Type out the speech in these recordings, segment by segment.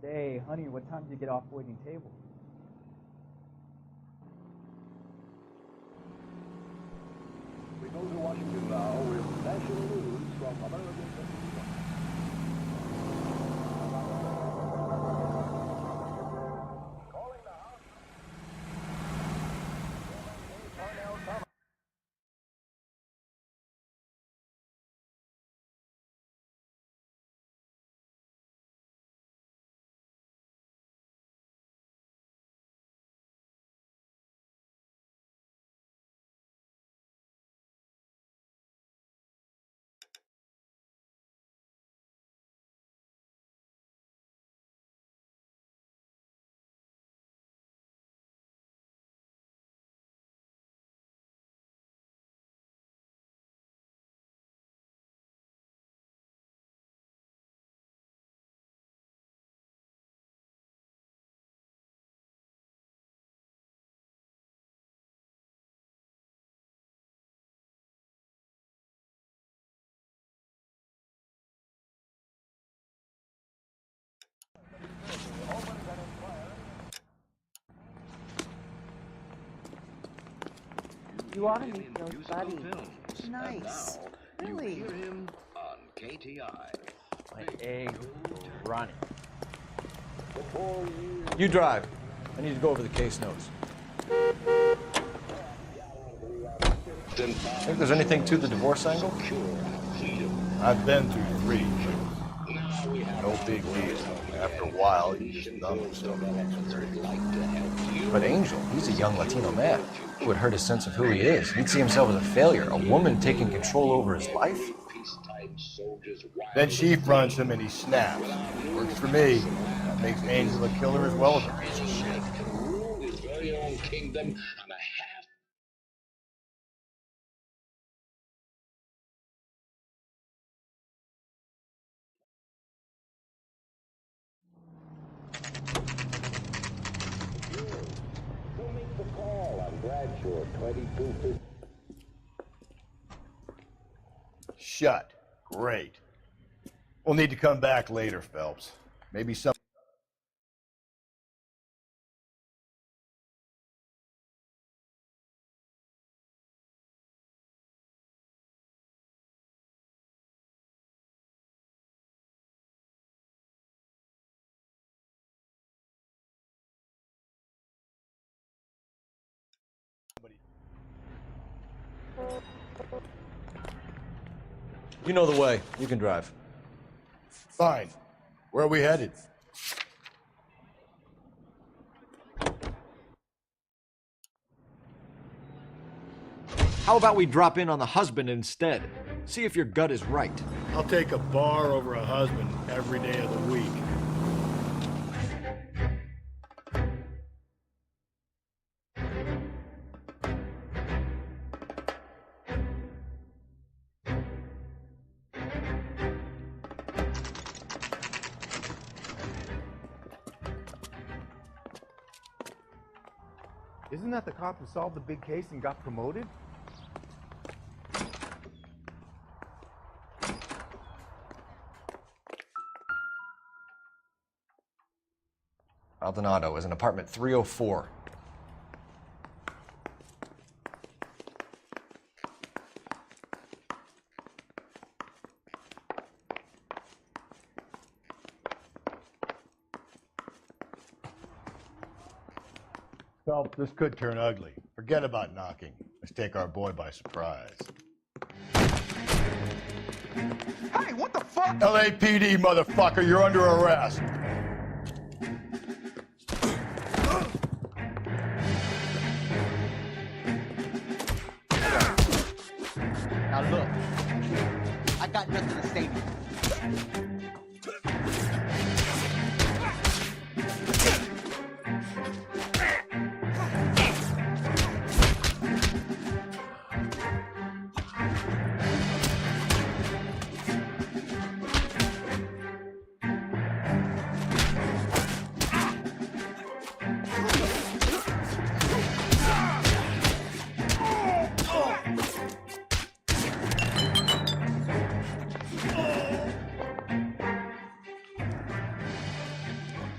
Say, honey, what time did you get off waiting table? We go to Washington now with national news from American Television. Calling the House. Parnell Thomas. You ought to meet those buddies. Nice. Really? You hear him on KTI. My egg running. You drive. I need to go over the case notes. Think there's anything to the divorce angle? I've been through 3. No big deal. After a while, you just numb to stuff. But Angel, he's a young Latino man. It would hurt his sense of who he is. He'd see himself as a failure, a woman taking control over his life. Then she fronts him and he snaps. Works for me. That makes Angel a killer as well as a piece of shit. His very own kingdom on a half. Who makes the call on Bradshaw 2250? Shut. Great. We'll need to come back later, Phelps. Maybe some... You know the way. You can drive. Fine. Where are we headed? How about we drop in on the husband instead? See if your gut is right. I'll take a bar over a husband every day of the week. Isn't that the cop who solved the big case and got promoted? Maldonado is in apartment 304. Phelps, this could turn ugly. Forget about knocking. Let's take our boy by surprise. Hey, what the fuck? LAPD, motherfucker, you're under arrest. Now look, I got nothing to say to you.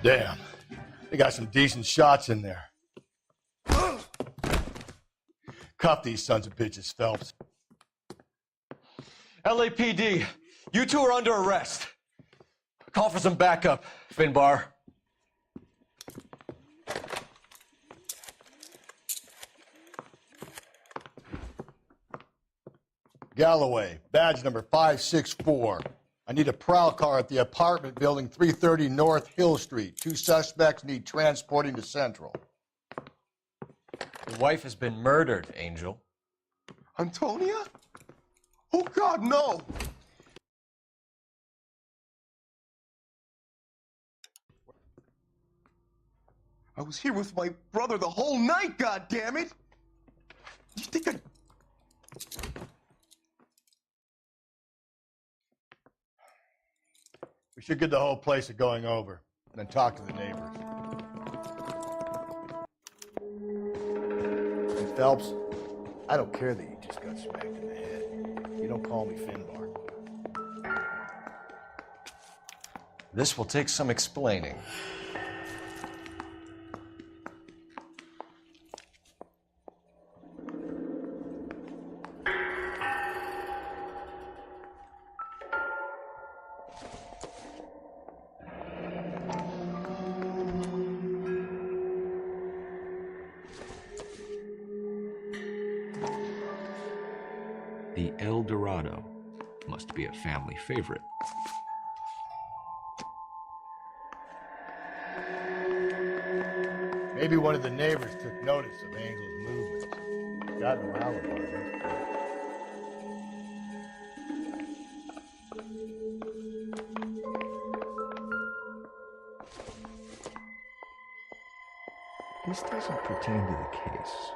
Damn. They got some decent shots in there. Cuff these sons of bitches, Phelps. LAPD, you two are under arrest. Call for some backup, Finbar. Galloway, badge number 564. I need a prowl car at the apartment building 330 North Hill Street. 2 suspects need transporting to Central. Your wife has been murdered, Angel. Antonia? Oh, God, no! I was here with my brother the whole night, goddammit! You think I... We should get the whole place a going over, and then talk to the neighbors. And Phelps, I don't care that you just got smacked in the head. You don't call me Finbar. This will take some explaining. The El Dorado must be a family favorite. Maybe one of the neighbors took notice of Angel's movements. Got no alibi. This doesn't pertain to the case.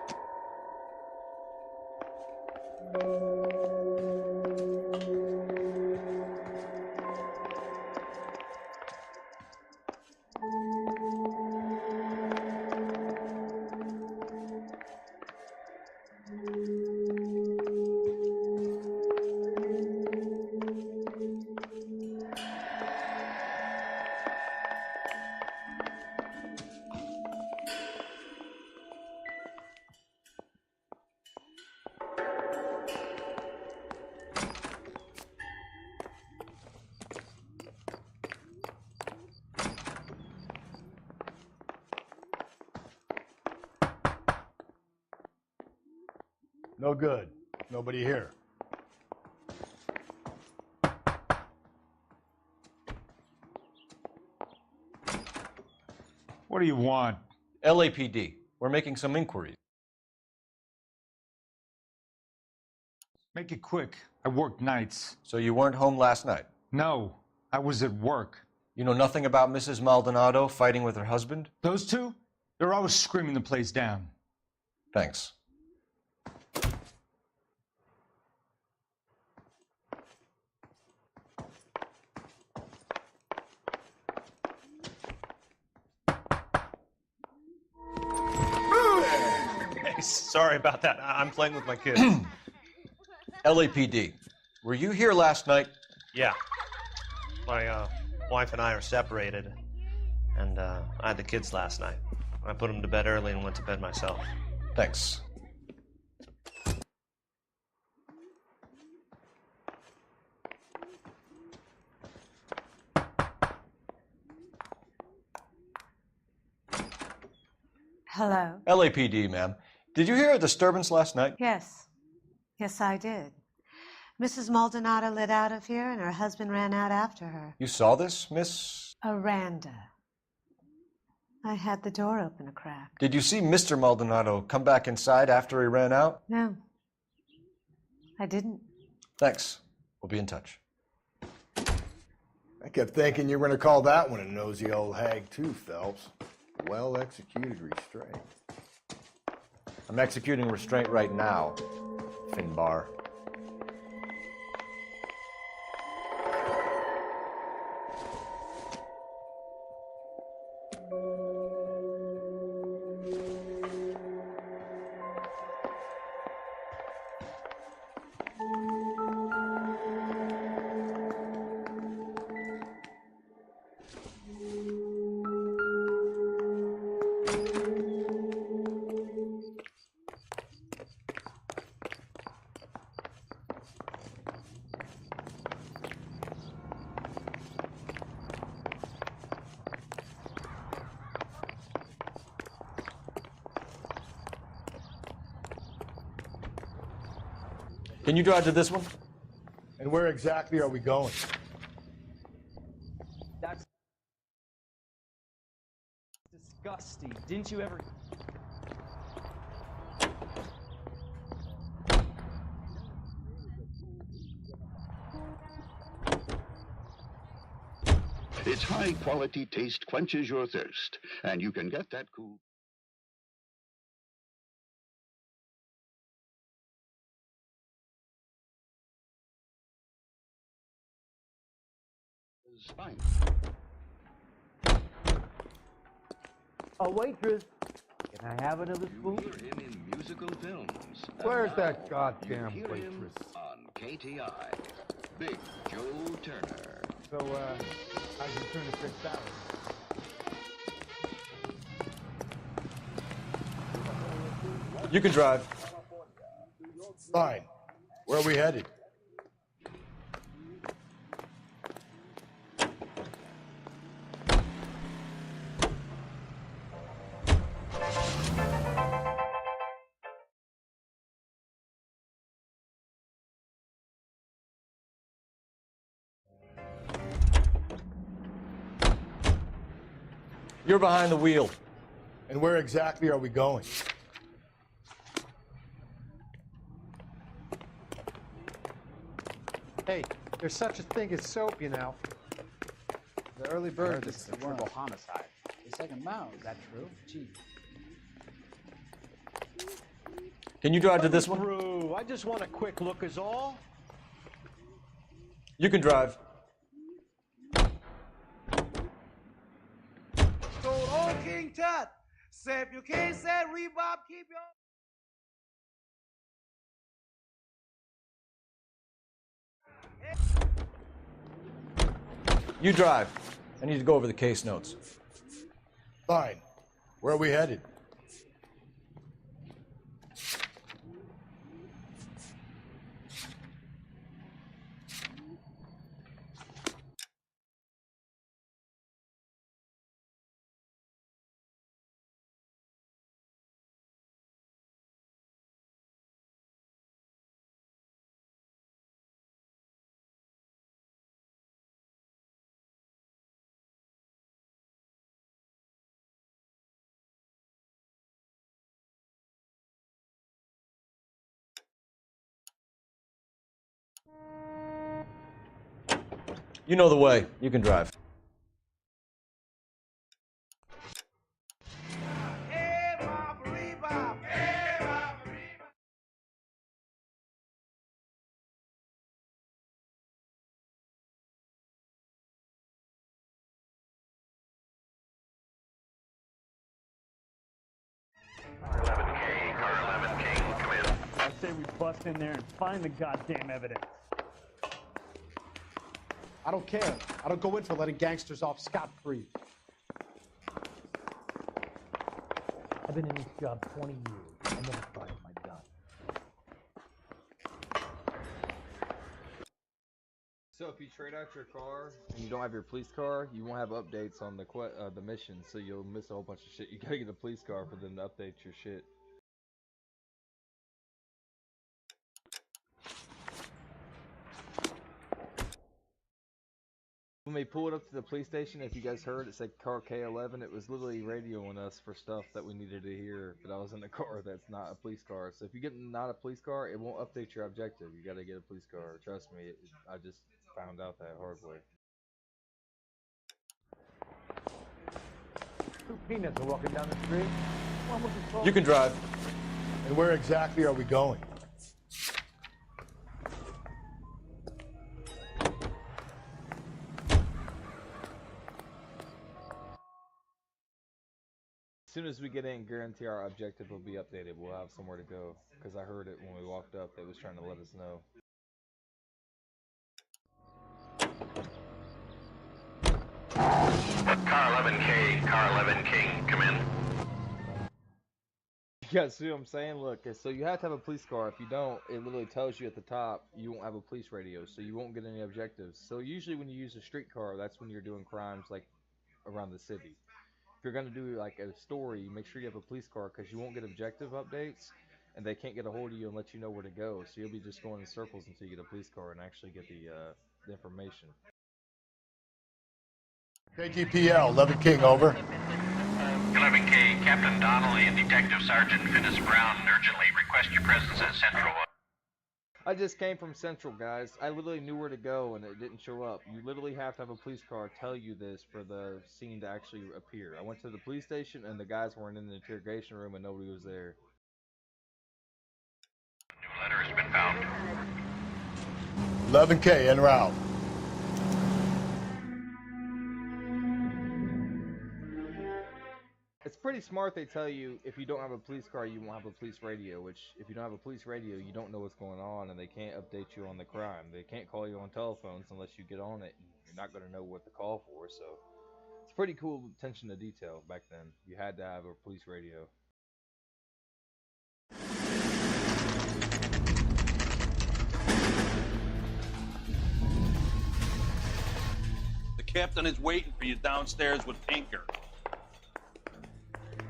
No good. Nobody here. What do you want? LAPD, we're making some inquiries. Make it quick. I work nights. So you weren't home last night? No, I was at work. You know nothing about Mrs. Maldonado fighting with her husband? Those two? They're always screaming the place down. Thanks. Sorry about that. I'm playing with my kids. LAPD, were you here last night? Yeah. My wife and I are separated, and I had the kids last night. I put them to bed early and went to bed myself. Thanks. Hello? LAPD, ma'am. Did you hear a disturbance last night? Yes. Yes, I did. Mrs. Maldonado lit out of here, and her husband ran out after her. You saw this, Miss? Aranda. I had the door open a crack. Did you see Mr. Maldonado come back inside after he ran out? No. I didn't. Thanks. We'll be in touch. I kept thinking you were going to call that one a nosy old hag too, Phelps. Well executed restraint. I'm executing restraint right now, Finbar. Can you drive to this one? And where exactly are we going? That's disgusting. Didn't you ever... Its high-quality taste quenches your thirst, and you can get that cool... Fine. A waitress. Can I have another spoon? You hear him in musical films. Where's And that now goddamn you hear him waitress? on KTI. Big Joe Turner. So, how's your tuna fish salad? You can drive. Fine. Where are we headed? You're behind the wheel. And where exactly are we going? Hey, there's such a thing as soap, you know. The early bird gets the worm. Homicide. The second mound. Is that true? Gee. Can you drive to this one? Through. I just want a quick look is all. You can drive. Stole old King Tut. Say if you can't say Reebok, keep your... You drive. I need to go over the case notes. Fine. Where are we headed? You know the way. You can drive. I say we bust in there and find the goddamn evidence. I don't care. I don't go in for letting gangsters off scot-free. I've been in this job 20 years. I never fired my gun. So if you trade out your car and you don't have your police car, you won't have updates on the mission, so you'll miss a whole bunch of shit. You gotta get a police car for them to update your shit. When we pulled up to the police station, if you guys heard, it said car K11. It was literally radioing us for stuff that we needed to hear, but I was in a car that's not a police car. So if you get not a police car, it won't update your objective. You gotta get a police car. Trust me, I just found out that hard way. Two peanuts are walking down the street. One was a You can drive. And where exactly are we going? As soon as we get in, guarantee our objective will be updated. We'll have somewhere to go. Because I heard it when we walked up. They was trying to let us know. Car 11K, Car 11K, come in. You guys see what I'm saying? Look, so you have to have a police car. If you don't, it literally tells you at the top you won't have a police radio, so you won't get any objectives. So usually when you use a street car, that's when you're doing crimes like around the city. If you're going to do like a story, make sure you have a police car because you won't get objective updates and they can't get a hold of you and let you know where to go. So you'll be just going in circles until you get a police car and actually get the information. KTPL, 11 King, over. 11K, Captain Donnelly and Detective Sergeant Finis Brown urgently request your presence at Central. I just came from Central, guys. I literally knew where to go and it didn't show up. You literally have to have a police car tell you this for the scene to actually appear. I went to the police station and the guys weren't in the interrogation room and nobody was there. New letter has been found. 11K, en route. It's pretty smart they tell you if you don't have a police car, you won't have a police radio, which if you don't have a police radio, you don't know what's going on and they can't update you on the crime. They can't call you on telephones unless you get on it and you're not going to know what to call for. So it's pretty cool attention to detail back then. You had to have a police radio. The captain is waiting for you downstairs with Pinker.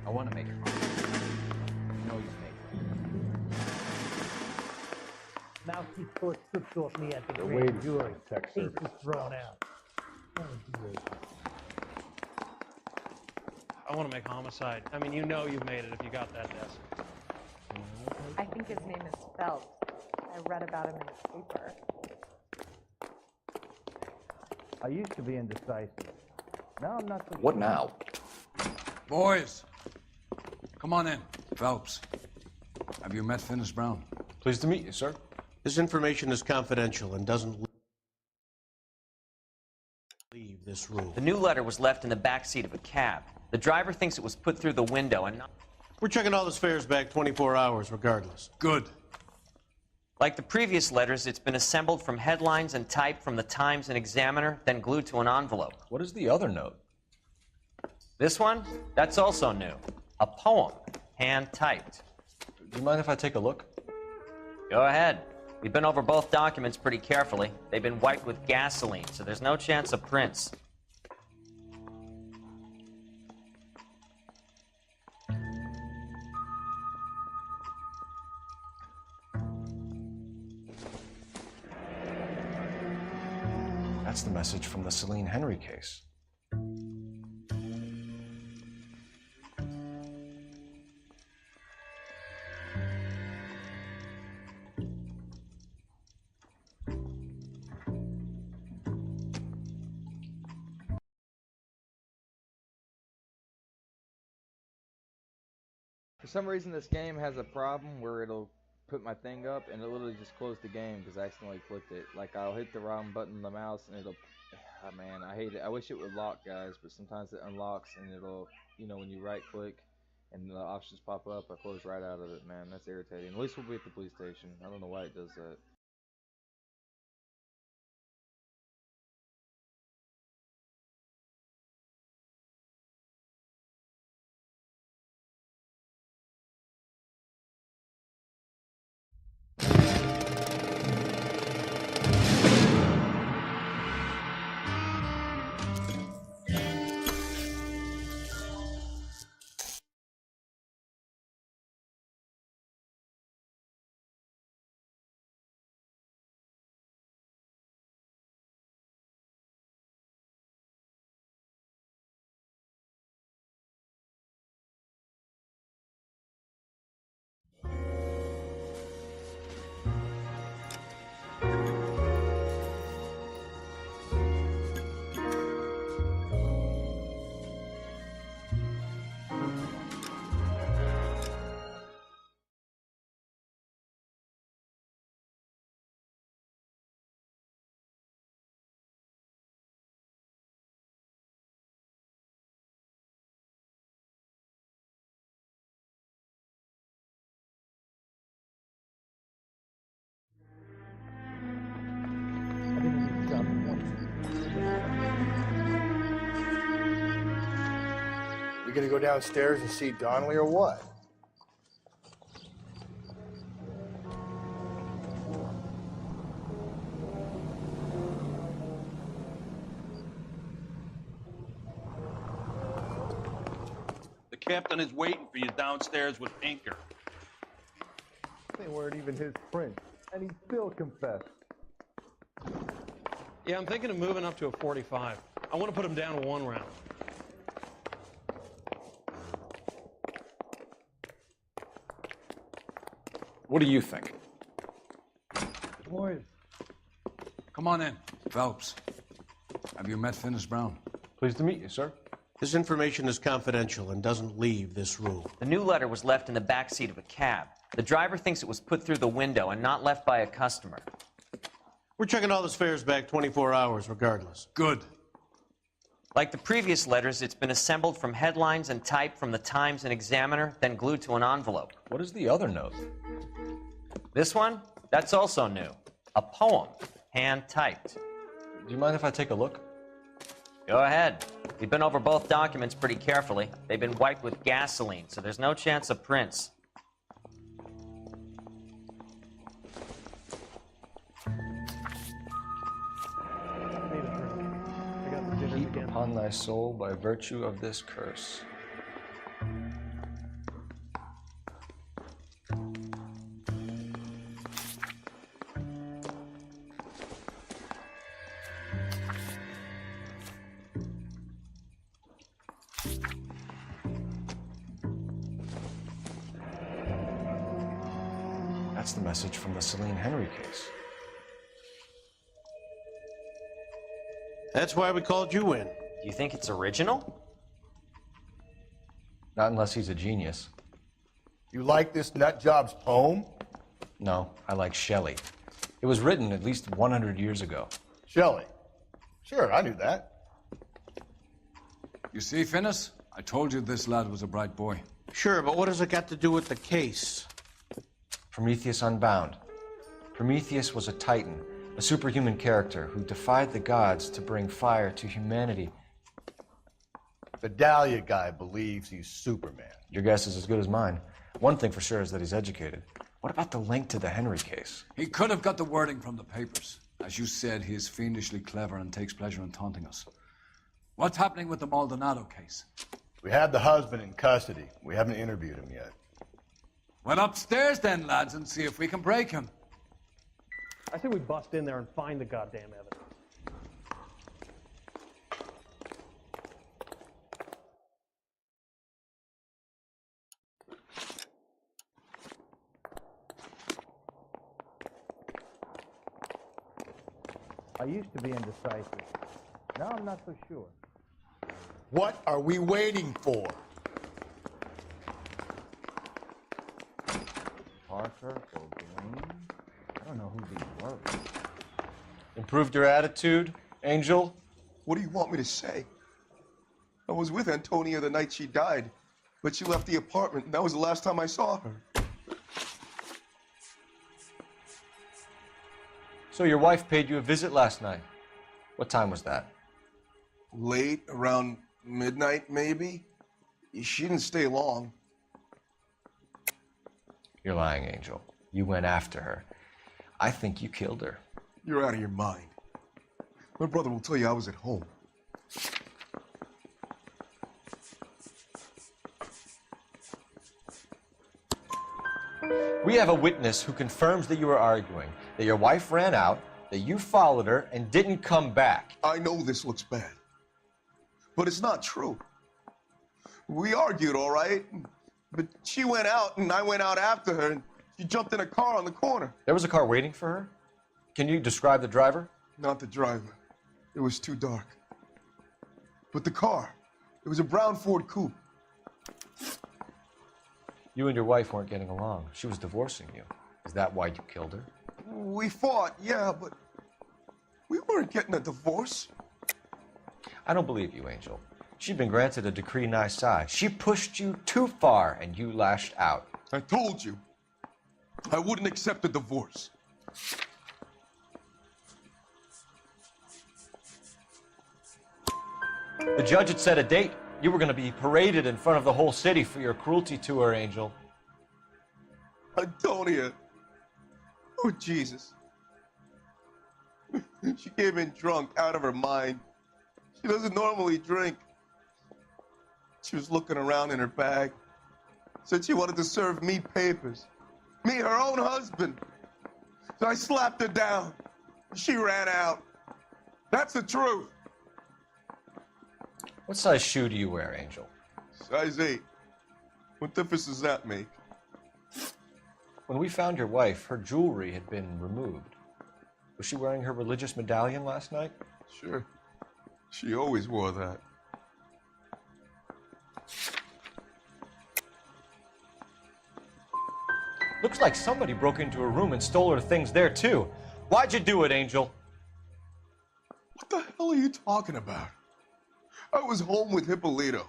I want to make it fun. You know you make it. Mousy court stripped off me at the They're grand waiting jury. for the tech Case service. was thrown out. I want to make homicide. I mean, you know you've made it if you got that desk. I think his name is Phelps. I read about him in the paper. I used to be indecisive. Now I'm not so What sure. now? Boys, come on in. Phelps, have you met Finis Brown? Pleased to meet you, sir. This information is confidential and doesn't leave this room. The new letter was left in the back seat of a cab. The driver thinks it was put through the window and not... We're checking all this fares back 24 hours regardless. Good. Like the previous letters, it's been assembled from headlines and typed from the Times and Examiner, then glued to an envelope. What is the other note? This one? That's also new. A poem, hand-typed. Do you mind if I take a look? Go ahead. We've been over both documents pretty carefully. They've been wiped with gasoline, so there's no chance of prints. That's the message from the Celine Henry case. For some reason, this game has a problem where it'll put my thing up and it literally just closed the game because I accidentally clicked it. Like, I'll hit the wrong button on the mouse and it'll... Oh, man, I hate it. I wish it would lock, guys, but sometimes it unlocks and it'll, you know, when you right click and the options pop up, I close right out of it, man. That's irritating. At least we'll be at the police station. I don't know why it does that. We gonna go downstairs and see Donnelly or what? The captain is waiting for you downstairs with Pinker. They weren't even his prints, and he still confessed. Yeah, I'm thinking of moving up to a 45. I want to put him down to 1 round. What do you think? Boys. Come on in. Phelps. Have you met Finis Brown? Pleased to meet you, sir. This information is confidential and doesn't leave this room. The new letter was left in the back seat of a cab. The driver thinks it was put through the window and not left by a customer. We're checking all the fares back 24 hours regardless. Good. Like the previous letters, it's been assembled from headlines and typed from the Times and Examiner, then glued to an envelope. What is the other note? This one? That's also new. A poem, hand-typed. Do you mind if I take a look? Go ahead. We've been over both documents pretty carefully. They've been wiped with gasoline, so there's no chance of prints. Keep upon thy soul by virtue of this curse. That's the message from the Celine Henry case. That's why we called you in. Do you think it's original? Not unless he's a genius. You like this nutjob's poem? No, I like Shelley. It was written at least 100 years ago. Shelley. Sure, I knew that. You see, Finis? I told you this lad was a bright boy. Sure, but what has it got to do with the case? Prometheus Unbound. Prometheus was a titan, a superhuman character who defied the gods to bring fire to humanity. The Dahlia guy believes he's Superman. Your guess is as good as mine. One thing for sure is that he's educated. What about the link to the Henry case? He could have got the wording from the papers. As you said, he is fiendishly clever and takes pleasure in taunting us. What's happening with the Maldonado case? We have the husband in custody. We haven't interviewed him yet. Well, upstairs then, lads, and see if we can break him. I say we bust in there and find the goddamn evidence. I used to be indecisive. Now I'm not so sure. What are we waiting for? Parker, O'Brien. I don't know who these were. Improved your attitude, Angel? What do you want me to say? I was with Antonia the night she died, but she left the apartment, and that was the last time I saw her. So your wife paid you a visit last night. What time was that? Late, around midnight, maybe? She didn't stay long. You're lying, Angel. You went after her. I think you killed her. You're out of your mind. My brother will tell you I was at home. We have a witness who confirms that you were arguing, that your wife ran out, that you followed her, and didn't come back. I know this looks bad, but it's not true. We argued, all right, but she went out and I went out after her, and she jumped in a car on the corner. There was a car waiting for her? Can you describe the driver? Not the driver. It was too dark. But the car, it was a brown Ford coupe. You and your wife weren't getting along. She was divorcing you. Is that why you killed her? We fought, yeah, but we weren't getting a divorce. I don't believe you, Angel. She'd been granted a decree nisi. She pushed you too far, and you lashed out. I told you, I wouldn't accept a divorce. The judge had set a date. You were going to be paraded in front of the whole city for your cruelty to her, Angel. Antonia. Oh, Jesus. She came in drunk, out of her mind. She doesn't normally drink. She was looking around in her bag. Said she wanted to serve me papers. Me, her own husband. So I slapped her down. She ran out. That's the truth. What size shoe do you wear, Angel? Size 8. What difference does that make? When we found your wife, her jewelry had been removed. Was she wearing her religious medallion last night? Sure. She always wore that. Looks like somebody broke into her room and stole her things there, too. Why'd you do it, Angel? What the hell are you talking about? I was home with Hippolito.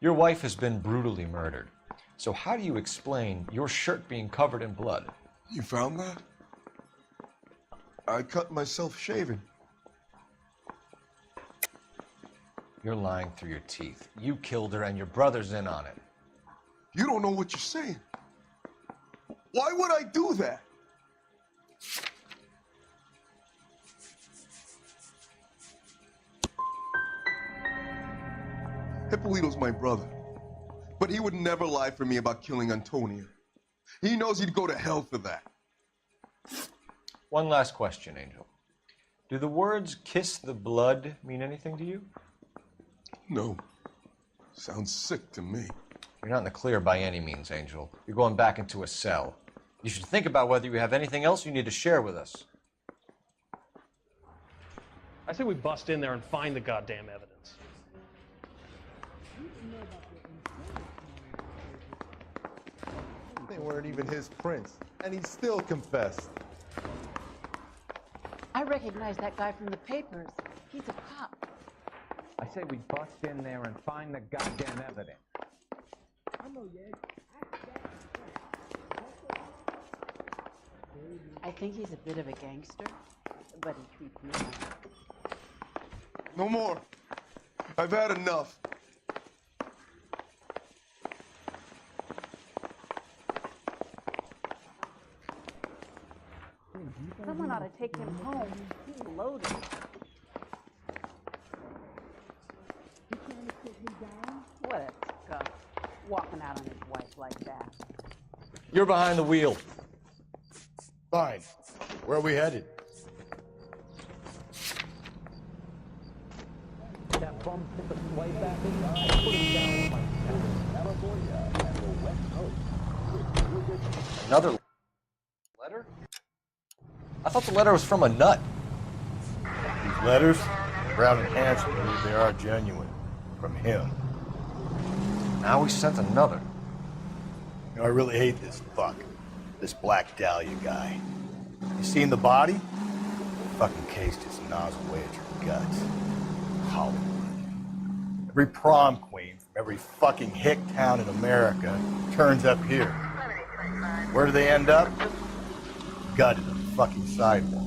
Your wife has been brutally murdered. So how do you explain your shirt being covered in blood? You found that? I cut myself shaving. You're lying through your teeth. You killed her and your brother's in on it. You don't know what you're saying. Why would I do that? Hippolito's my brother, but he would never lie for me about killing Antonia. He knows he'd go to hell for that. One last question, Angel. Do the words "kiss the blood" mean anything to you? No. Sounds sick to me. You're not in the clear by any means, Angel. You're going back into a cell. You should think about whether you have anything else you need to share with us. I say we bust in there and find the goddamn evidence. They weren't even his prints, and he still confessed. I recognize that guy from the papers. He's a cop. I say we bust in there and find the goddamn evidence. I think he's a bit of a gangster, but he treats me nice. No more. I've had enough. Someone ought to take him home. He's loaded. What a scuff. Walking out on his wife like that. You're behind the wheel. Fine. Where are we headed? That bum took us way back inside. Put him down with my California and the West Coast. Another letter? I thought the letter was from a nut. These letters, Brown and Hanson believe they are genuine. From him. Now we sent another. You know, I really hate this fuck. This Black Dahlia guy. You seen the body? Fucking case just gnaws away at your guts. Hollywood. Every prom queen from every fucking hick town in America turns up here. Where do they end up? Gutted on the fucking sidewalk.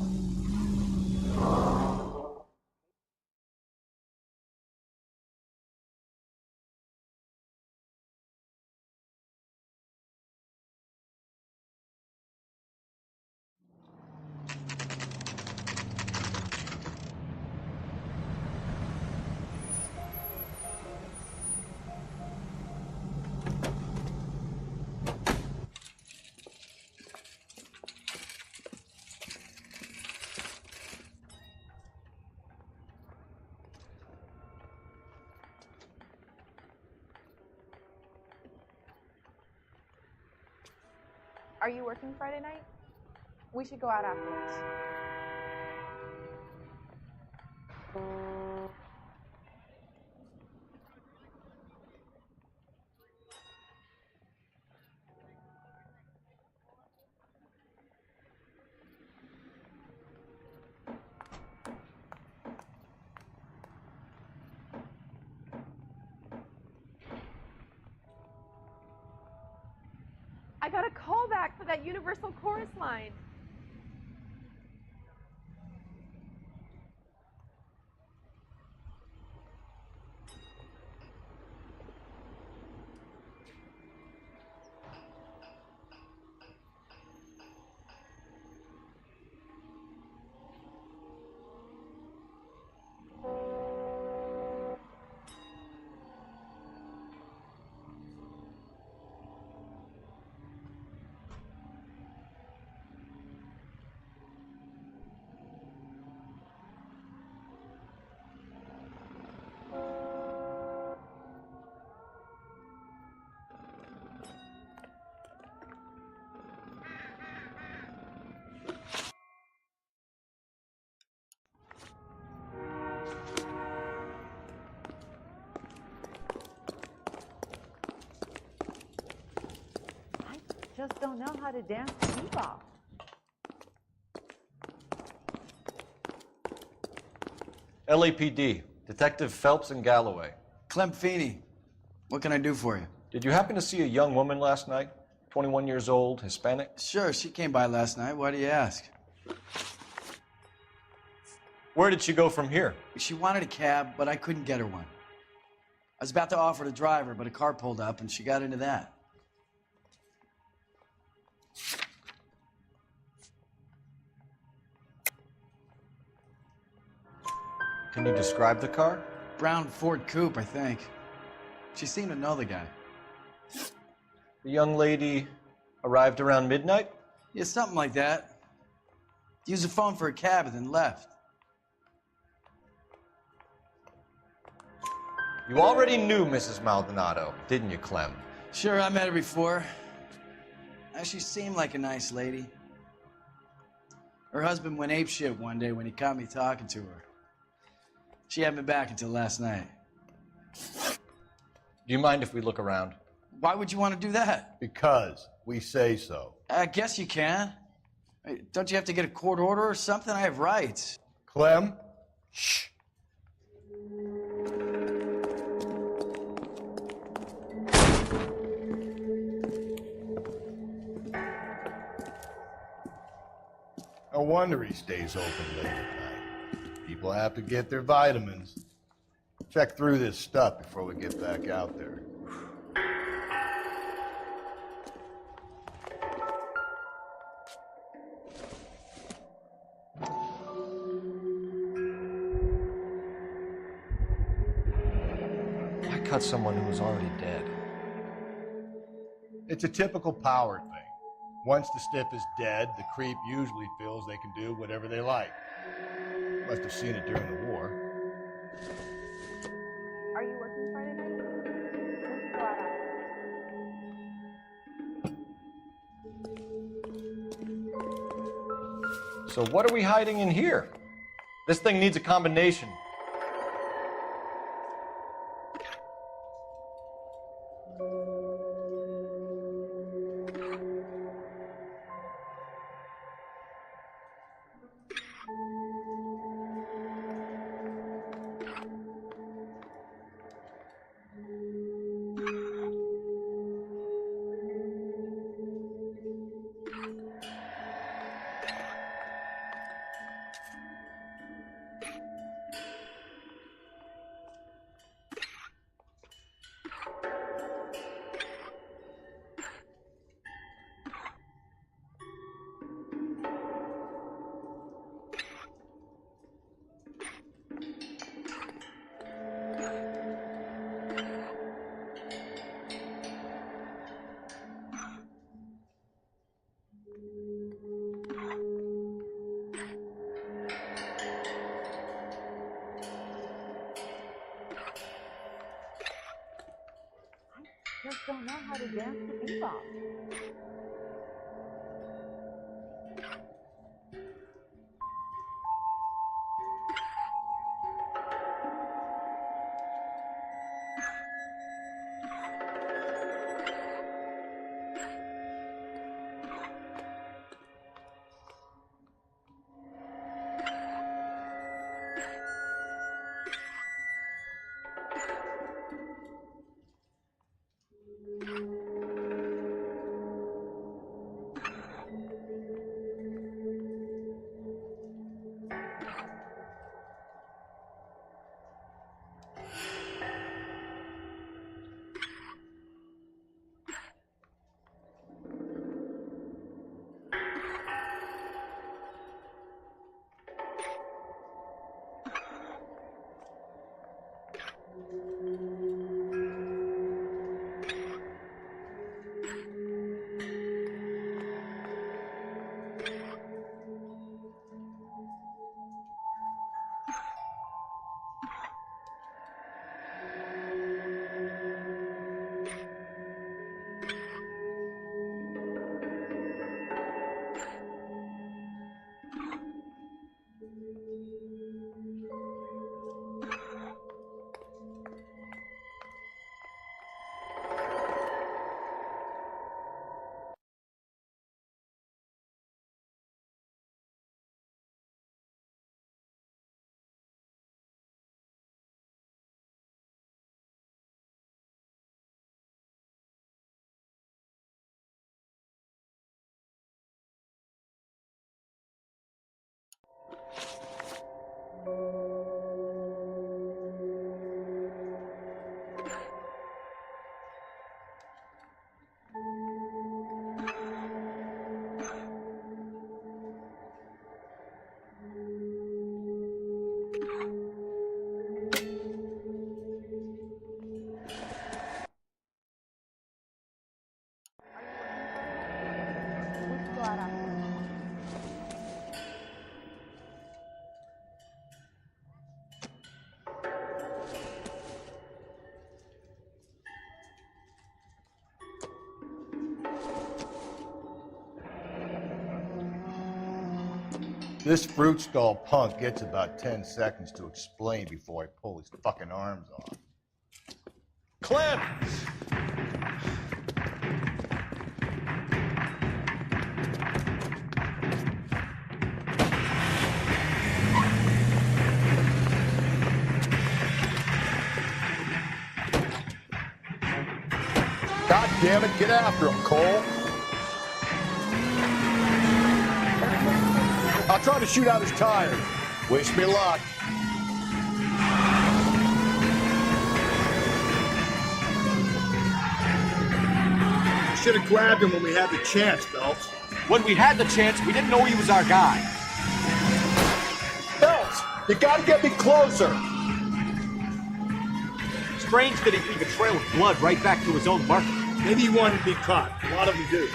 Are you working Friday night? We should go out afterwards. I got a call back for that Universal Chorus line. just don't know how to dance the bebop. LAPD, Detective Phelps and Galloway. Clem Feeney, what can I do for you? Did you happen to see a young woman last night? 21 years old, Hispanic? Sure, she came by last night. Why do you ask? Where did she go from here? She wanted a cab, but I couldn't get her one. I was about to offer to drive her, but a car pulled up and she got into that. Can you describe the car? Brown Ford Coupe, I think. She seemed to know the guy. The young lady arrived around midnight? Yeah, something like that. Used the phone for a cab and then left. You already knew Mrs. Maldonado, didn't you, Clem? Sure, I met her before. She seemed like a nice lady. Her husband went apeshit one day when he caught me talking to her. She hadn't been back until last night. Do you mind if we look around? Why would you want to do that? Because we say so. I guess you can. Don't you have to get a court order or something? I have rights. Clem? Shh. No wonder he stays open late at night. People have to get their vitamins. Check through this stuff before we get back out there. Why cut someone who was already dead? It's a typical power thing. Once the stiff is dead, the creep usually feels they can do whatever they like. Must have seen it during the war. Are you working Friday night? We should go out after. So what are we hiding in here? This thing needs a combination. Just don't know how to dance the bebop. This fruit stall punk gets about 10 seconds to explain before I pull his fucking arms off. Clem! God damn it, get after him, Cole. I'll try to shoot out his tires. Wish me luck. Should have grabbed him when we had the chance, Phelps. When we had the chance, we didn't know he was our guy. Phelps, you gotta get me closer. Strange that he'd leave a trail of blood right back to his own market. Maybe he wanted to be caught. A lot of them do.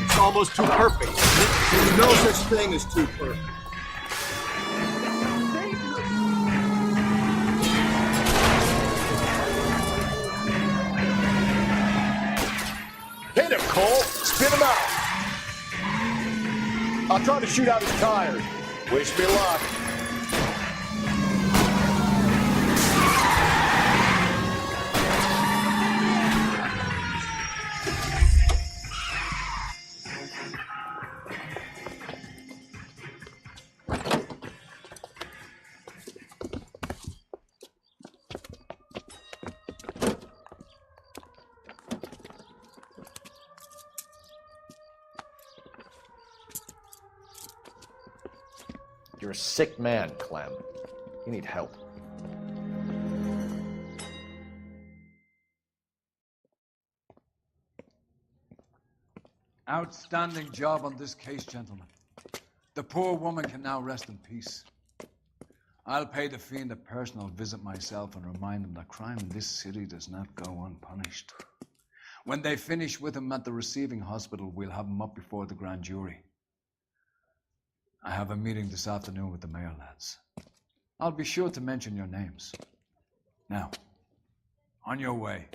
It's almost too perfect. There's no such thing as too perfect. Hit him, Cole. Spin him out. I'll try to shoot out his tires. Wish me luck. You're a sick man, Clem. You need help. Outstanding job on this case, gentlemen. The poor woman can now rest in peace. I'll pay the fiend a personal visit myself and remind him that crime in this city does not go unpunished. When they finish with him at the receiving hospital, we'll have him up before the grand jury. I have a meeting this afternoon with the mayor lads. I'll be sure to mention your names. Now, on your way.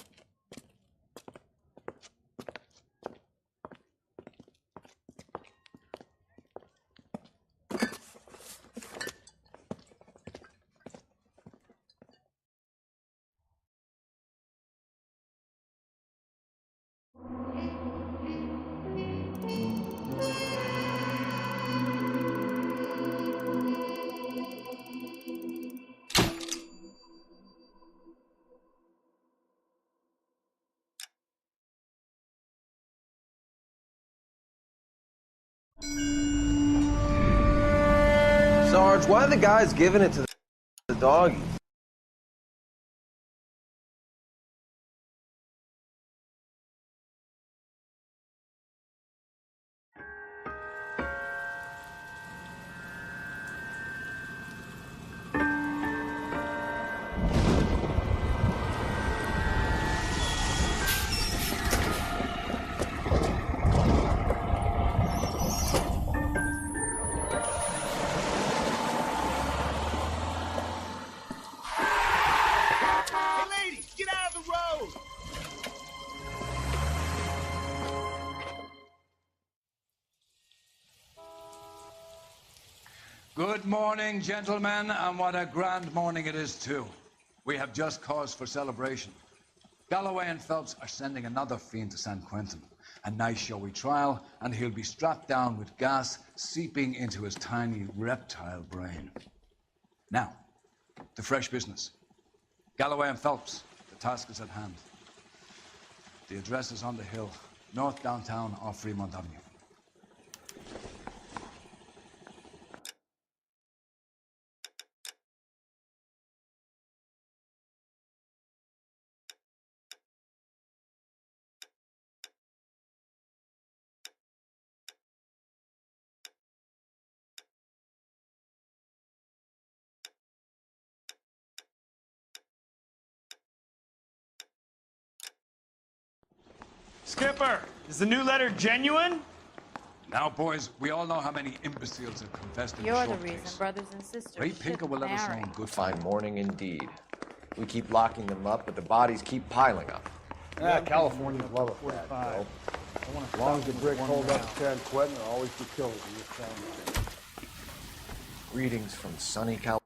Sarge, why are the guys giving it to the doggies? Good morning, gentlemen, and what a grand morning it is, too. We have just cause for celebration. Galloway and Phelps are sending another fiend to San Quentin. A nice showy trial, and he'll be strapped down with gas seeping into his tiny reptile brain. Now, to fresh business. Galloway and Phelps, the task is at hand. The address is on the hill, north downtown off Fremont Avenue. Skipper, is the new letter genuine? Now, boys, we all know how many imbeciles have confessed in You're the the short reason case. brothers and sisters Ray Pinker will let us know marry. in good Fine time. morning indeed. We keep locking them up, but the bodies keep piling up. Yeah, Californians love a fat Joe. As long as the brick hold up to San Quentin, they'll always be killers. Greetings from sunny California.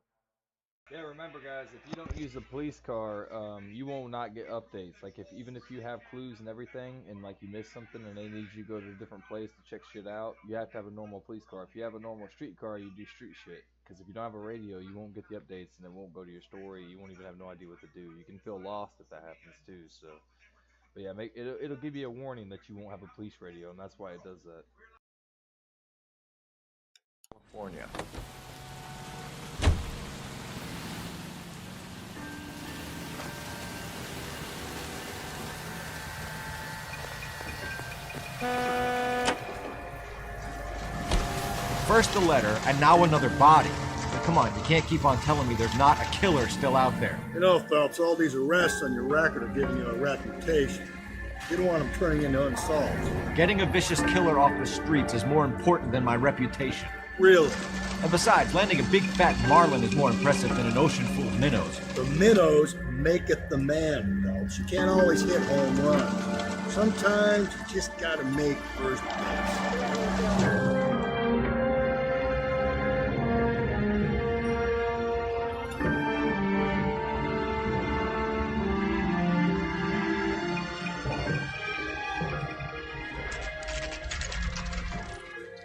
Yeah, remember guys, if you don't use a police car, you will not get updates. Like even if you have clues and everything, and like you miss something and they need you to go to a different place to check shit out, you have to have a normal police car. If you have a normal street car, you do street shit. Because if you don't have a radio, you won't get the updates and it won't go to your story. You won't even have no idea what to do. You can feel lost if that happens too. So, but yeah, it'll give you a warning that you won't have a police radio, and that's why it does that. California. First a letter, and now another body. Come on, you can't keep on telling me there's not a killer still out there. You know, Phelps, all these arrests on your record are giving you a reputation. You don't want them turning into unsolved. Getting a vicious killer off the streets is more important than my reputation. Really? And besides, landing a big fat marlin is more impressive than an ocean full of minnows. The minnows maketh the man, Phelps. You can't always hit home runs. Sometimes you just gotta make first base.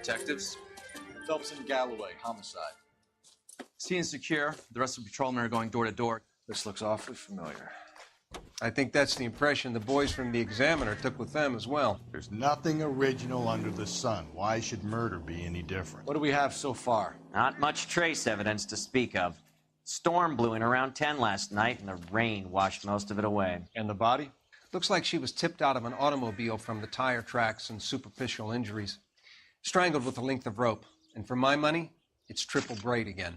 Detectives? Phelps and Galloway, homicide. Scene is secure. The rest of the patrolmen are going door to door. This looks awfully familiar. I think that's the impression the boys from the Examiner took with them as well. There's nothing original under the sun. Why should murder be any different? What do we have so far? Not much trace evidence to speak of. Storm blew in around 10 last night, and the rain washed most of it away. And the body? Looks like she was tipped out of an automobile from the tire tracks and superficial injuries. Strangled with a length of rope. And for my money, it's triple braid again.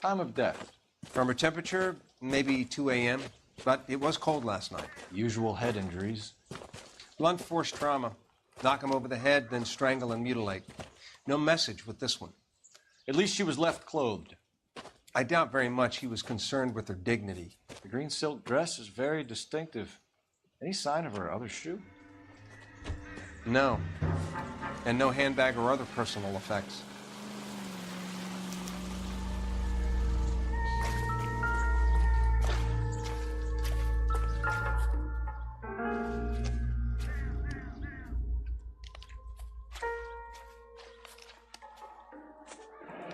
Time of death? From her temperature, maybe 2 a.m., but it was cold last night. Usual head injuries? Blunt force trauma. Knock him over the head, then strangle and mutilate. No message with this one. At least she was left clothed. I doubt very much he was concerned with her dignity. The green silk dress is very distinctive. Any sign of her other shoe? No. And no handbag or other personal effects.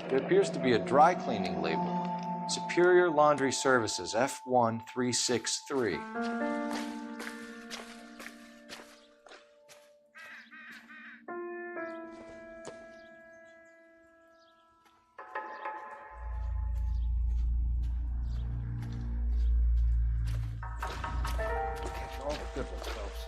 There appears to be a dry cleaning label. Superior Laundry Services, F1363. All the difference, Phelps.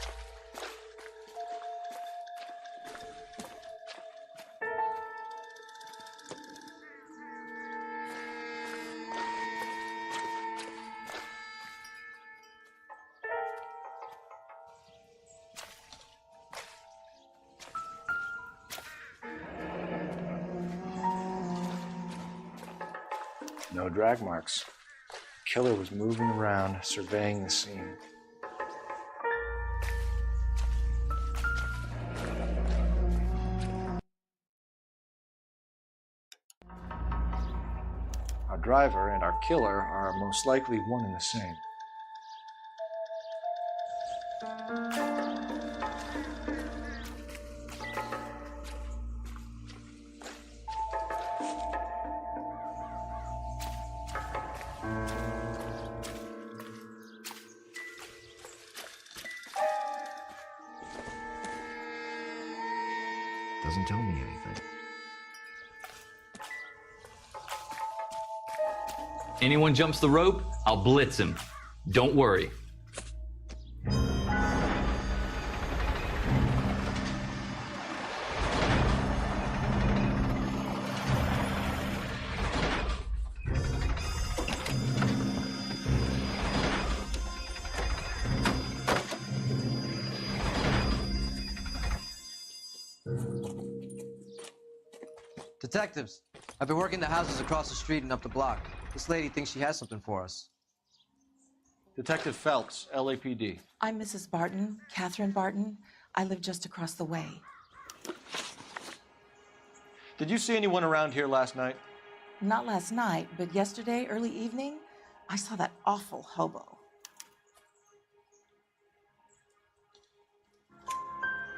No drag marks. Killer was moving around, surveying the scene. Our driver and our killer are most likely one and the same. Doesn't tell me anything. Anyone jumps the rope, I'll blitz him. Don't worry. Detectives, I've been working the houses across the street and up the block. This lady thinks she has something for us. Detective Phelps, LAPD. I'm Mrs. Barton, Catherine Barton. I live just across the way. Did you see anyone around here last night? Not last night, but yesterday, early evening, I saw that awful hobo.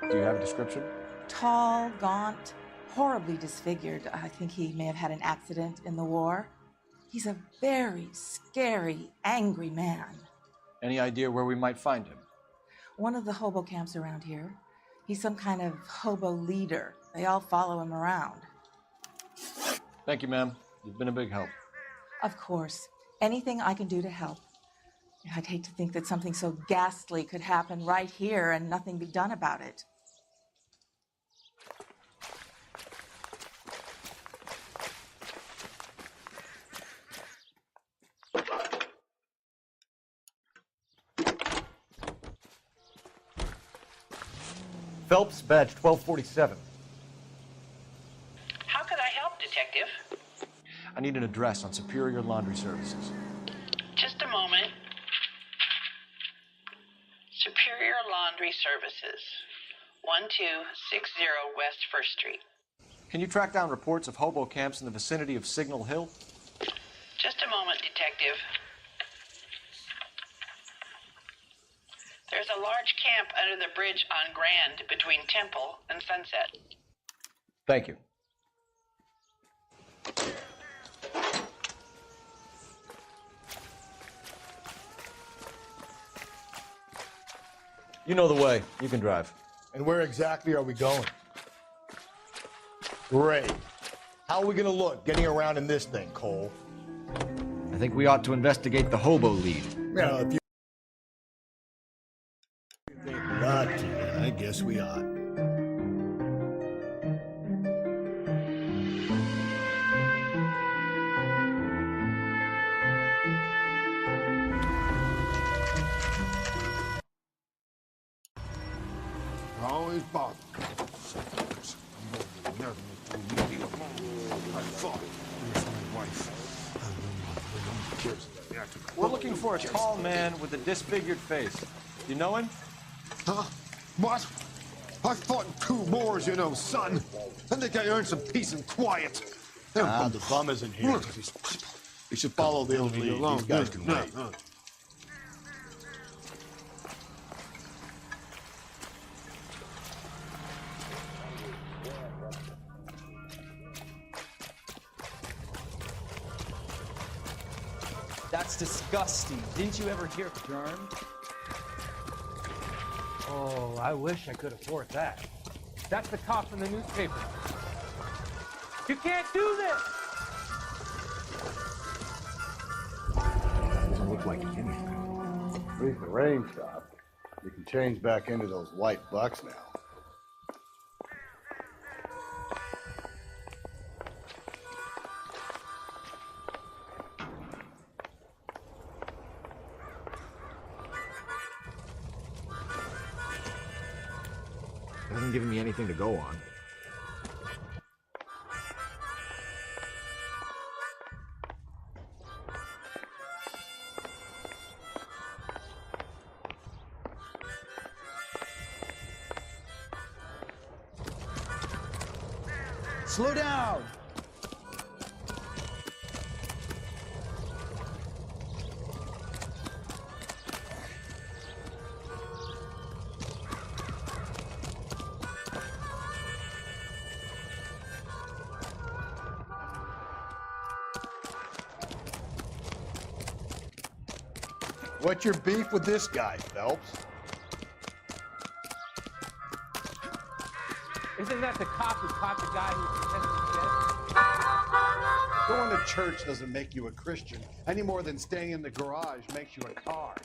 Do you have a description? Tall, gaunt, horribly disfigured. I think he may have had an accident in the war. He's a very scary, angry man. Any idea where we might find him? One of the hobo camps around here. He's some kind of hobo leader. They all follow him around. Thank you, ma'am. You've been a big help. Of course. Anything I can do to help. I'd hate to think that something so ghastly could happen right here and nothing be done about it. Phelps, badge 1247. How could I help, Detective? I need an address on Superior Laundry Services. Just a moment. Superior Laundry Services, 1260 West 1st Street. Can you track down reports of hobo camps in the vicinity of Signal Hill? Just a moment, Detective. There's a large camp under the bridge on Grand between Temple and Sunset. Thank you. You know the way. You can drive. And where exactly are we going? Great. How are we gonna look getting around in this thing, Cole? I think we ought to investigate the hobo lead. Yeah, if you think we ought to, I guess we ought. Always bother. We're looking for a tall man with a disfigured face. You know him? Huh? What? I fought in 2 wars, you know, son. I think I earned some peace and quiet. The bum isn't here. We should follow the lead. These guys can wait. That's disgusting. Didn't you ever hear of germ? Oh, I wish I could afford that. That's the cop in the newspaper. You can't do this! Doesn't look like anything. At least the rain stopped. We can change back into those white bucks now. Hasn't given me anything to go on. Slow down! What's your beef with this guy, Phelps? Isn't that the cop who caught the guy who pretended to be dead? Going to church doesn't make you a Christian any more than staying in the garage makes you a car.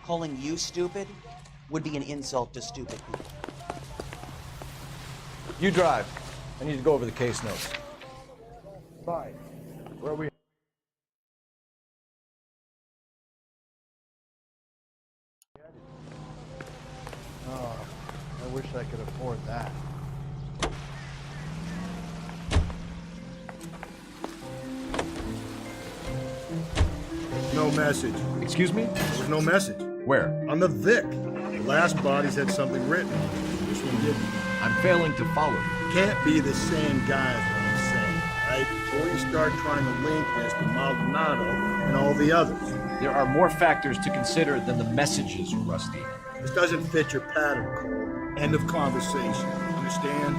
Calling you stupid would be an insult to stupid people. You drive. I need to go over the case notes. Bye. Where are we? Oh, I wish I could afford that. No message. Excuse me? There was no message. Where? On the Vic. The last bodies had something written on it. This one didn't. I'm failing to follow you. Can't be the same guy is what I'm saying, right? Before you start trying to link this to Maldonado and all the others. There are more factors to consider than the messages, Rusty. This doesn't fit your pattern, Cole. End of conversation. Understand?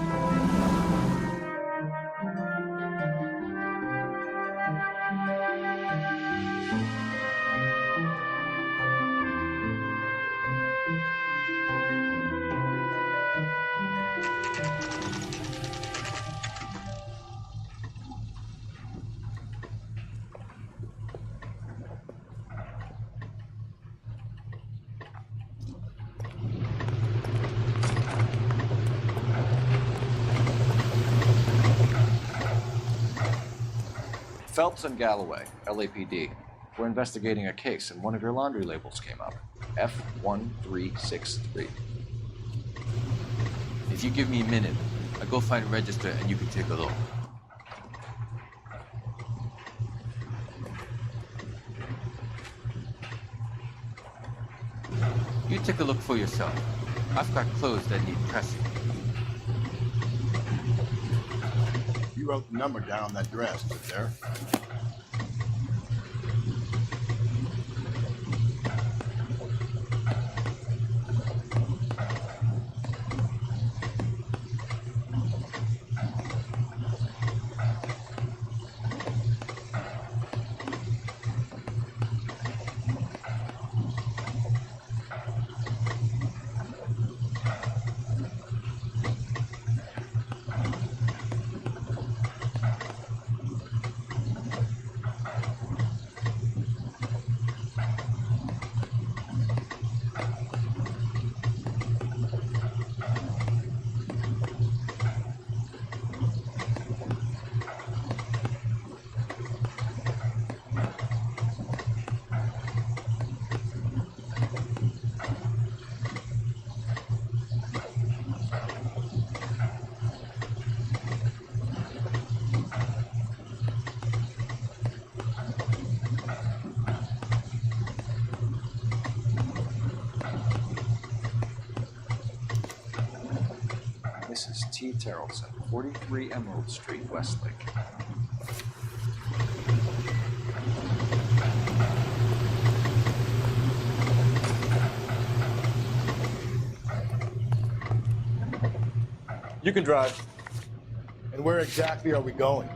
Phelps and Galloway, LAPD. We're investigating a case, and one of your laundry labels came up. F1363. If you give me a minute, I'll go find a register and you can take a look. You take a look for yourself. I've got clothes that need pressing. You wrote the number down on that dress, is it there? Mrs. T. Terrellson, 43 Emerald Street, Westlake. You can drive. And where exactly are we going?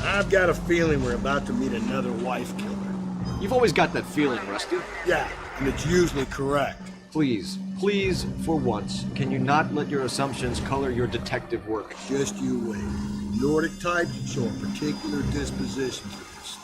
I've got a feeling we're about to meet another wife killer. You've always got that feeling, Rusty. Yeah, and it's usually correct. Please, please, for once, can you not let your assumptions color your detective work? Just you wait. Nordic types show a particular disposition to this stuff.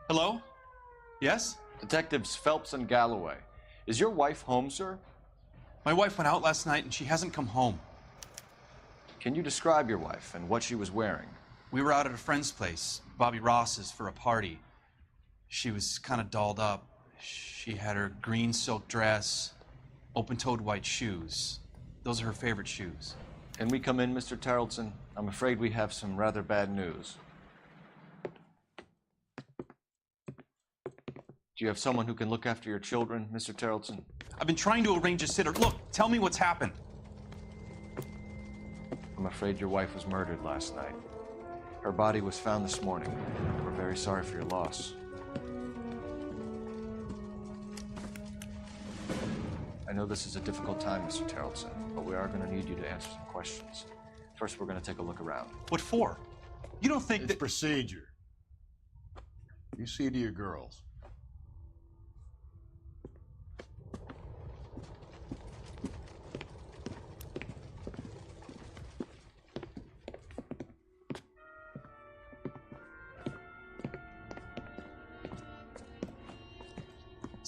Hello? Yes? Detectives Phelps and Galloway. Is your wife home, sir? My wife went out last night and she hasn't come home. Can you describe your wife and what she was wearing? We were out at a friend's place, Bobby Ross's, for a party. She was kind of dolled up. She had her green silk dress, open-toed white shoes. Those are her favorite shoes. Can we come in, Mr. Tarleton? I'm afraid we have some rather bad news. Do you have someone who can look after your children, Mr. Tarleton? I've been trying to arrange a sitter. Look, tell me what's happened. I'm I'm afraid your wife was murdered last night. Her body was found this morning. We're very sorry for your loss. I know this is a difficult time, Mr. Terrelson, but we are going to need you to answer some questions. First, we're going to take a look around. What for? You don't think It's procedure. You see to your girls.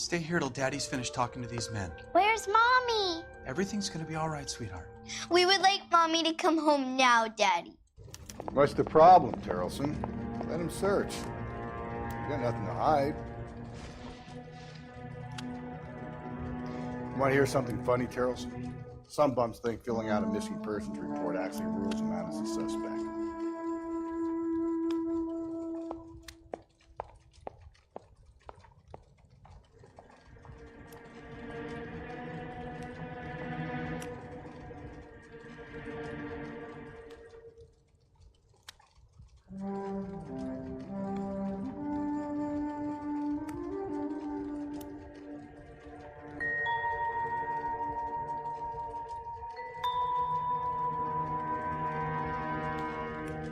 Stay here till Daddy's finished talking to these men. Where's Mommy? Everything's gonna be all right, sweetheart. We would like Mommy to come home now, Daddy. What's the problem, Terrelson? Let him search. You got nothing to hide. You want to hear something funny, Terrelson? Some bums think filling out a missing persons report actually rules them out as a suspect.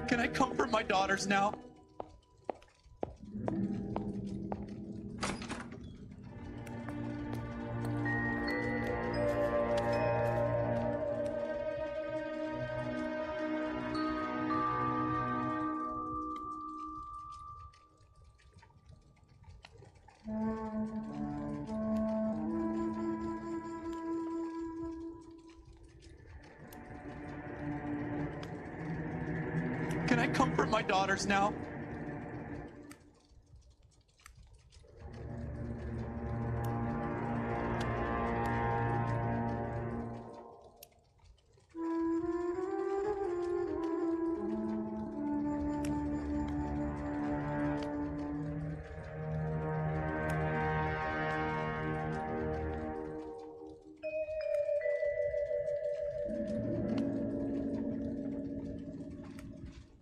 Can I comfort my daughters now? Can I comfort my daughters now?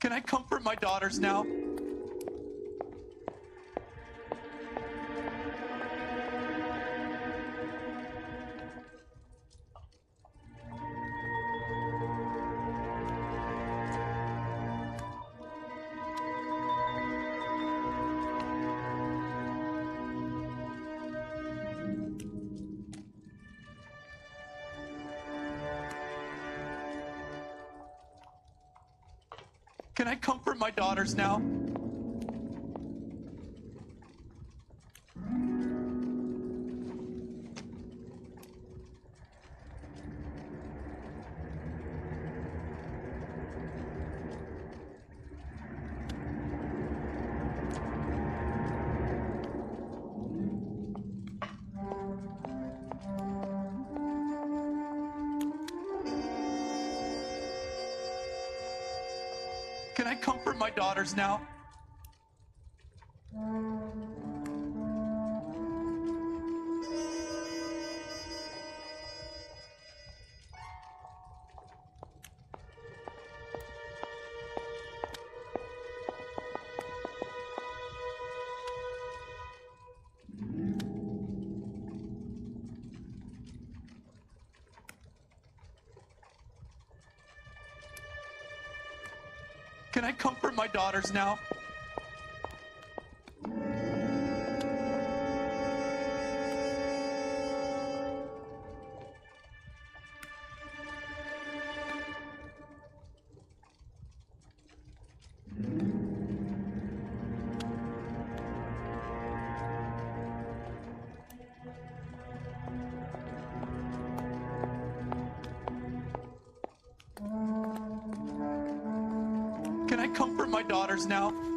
Can I comfort my daughters now? Can I comfort my daughters now? Can I comfort my daughters now? Can I comfort my daughters now? Can I comfort my daughters now?